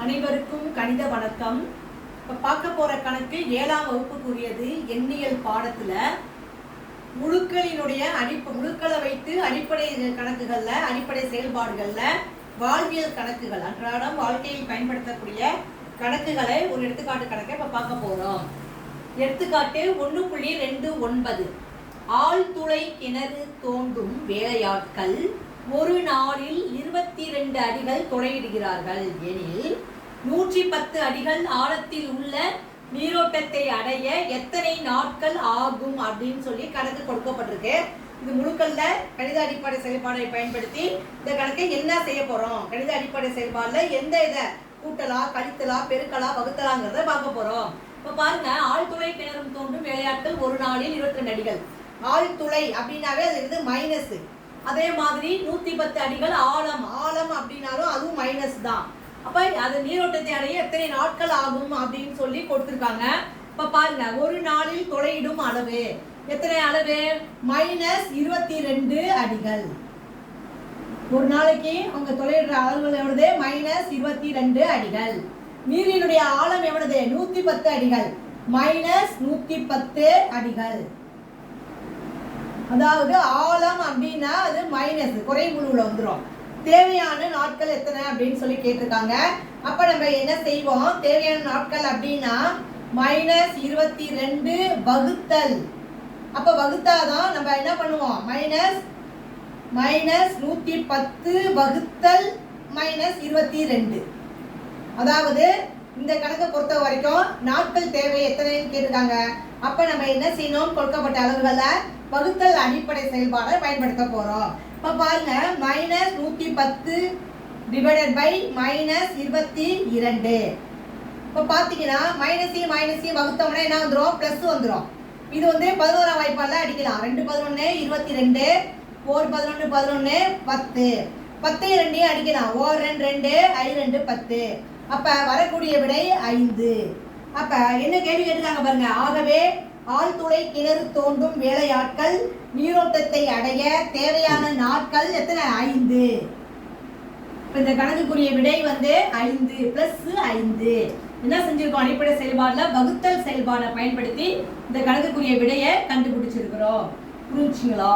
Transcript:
அனைவருக்கும் கணித வணக்கம். இப்போ பார்க்க போகிற கணக்கு 7ஆம் வகுப்புக்குரியது. எண்ணியல் பாடத்தில் முழுக்களை வைத்து அடிப்படை கணக்குகளில், அடிப்படை செயல்பாடுகளில் வாழ்வியல் கணக்குகள், அன்றாடம் வாழ்க்கையில் பயன்படுத்தக்கூடிய கணக்குகளை ஒரு எடுத்துக்காட்டு கணக்கை இப்போ பார்க்க போகிறோம். எடுத்துக்காட்டு 1.29. ஆழ்துளை கிணறு தோண்டும் வேலையாட்கள் ஒரு நாளில் 22 அடிகள் துளையிடுகிறார்கள் எனில் 110 அடிகள் ஆழத்தில் உள்ள நீரோட்டத்தை அடைய எத்தனை நாட்கள் ஆகும் அப்படின்னு சொல்லி கணக்கு கொடுக்கப்பட்டிருக்கு. இது முழுக்கல்ல கணித அடிப்படை செயல்பாடை பயன்படுத்தி இந்த கணக்கை என்ன செய்ய போறோம், கணித அடிப்படை செயல்பாடுல எந்த இதை கூட்டலா, கழித்தலா, பெருக்கலா, வகுத்தலாங்கிறத பார்க்க போறோம். இப்ப பாருங்க, ஆழ்துளை கிணறும் தோண்டும் வேலையாட்கள் ஒரு நாளில் 22 அடிகள். ஆழ்துளை அப்படின்னாவே அது இருந்து மைனஸ். அதே மாதிரி 110 அடிகள் ஆழம். ஆழம் அப்படின்னாலும் அதுவும் மைனஸ் தான். அப்ப அது நீரோட்டத்தை அடைய எத்தனை நாட்கள் ஆகும் அப்படின்னு சொல்லி கொடுத்துருக்காங்க. இப்ப பாருங்க, ஒரு நாளில் துளையிடும் அளவு எத்தனை அளவு? -22 அடிகள். ஒரு நாளைக்கு அவங்க துளையிடுற அளவுகள் எவ்வளவு? -22 அடிகள். நீரினுடைய ஆழம் எவ்வளவு? 110 அடிகள். -110 அடிகள். அதாவது ஆழம் அப்படின்னா அது மைனஸ், குறைமுழுல வந்துடும். தேவையான நாட்கள் எத்தனை அப்படின்னு சொல்லி கேட்டிருக்காங்க. அப்ப நம்ம என்ன செய்வோம்? தேவையான நாட்கள் அப்படின்னா -22 வகுத்தல். அப்ப வகுத்தாதான் நம்ம என்ன பண்ணுவோம்? -110 வகுத்தல் -22. அதாவது இந்த கணக்கை பொறுத்த வரைக்கும் நாட்கள் தேவை எத்தனைன்னு கேட்டிருக்காங்க. அப்ப நம்ம என்ன செய்யணும்? கொடுக்கப்பட்ட அளவுகளை வகுத்தல் அடிப்படை செயல்பாடை பயன்படுத்த போறோம். இப்ப பாருங்க, -110 டிவைடட் பை -22. இப்ப பாத்தீங்கன்னா மைனஸையும் வகுத்தோம்னா என்ன வந்துடும்? பிளஸ் வந்துடும். இது வந்து 11ஆம் வாய்ப்பால அடிக்கலாம். 2 11 22, 4 11 11 10. 10 2 அடிக்கலாம். 4 2 2, I 2 10. அப்ப வரக்கூடிய விடை 5. அப்ப என்ன கேள்வி கேட்டிருக்காங்க பாருங்க. ஆகவே ஆழ்துளை கிணறு தோண்டும் வேலையாட்கள் நீரோட்டத்தை அடைய தேவையான நாட்கள் எத்தனை? 5. இந்த கணக்குக்குரிய விடை வந்து 5 + 5. என்ன செஞ்சிருக்கோம்? அடிப்படை செயல்பாடுல வகுத்தல் செயல்பாடை பயன்படுத்தி இந்த கணக்குக்குரிய விடையை கண்டுபிடிச்சிருக்கிறோம். புரிஞ்சுங்களா?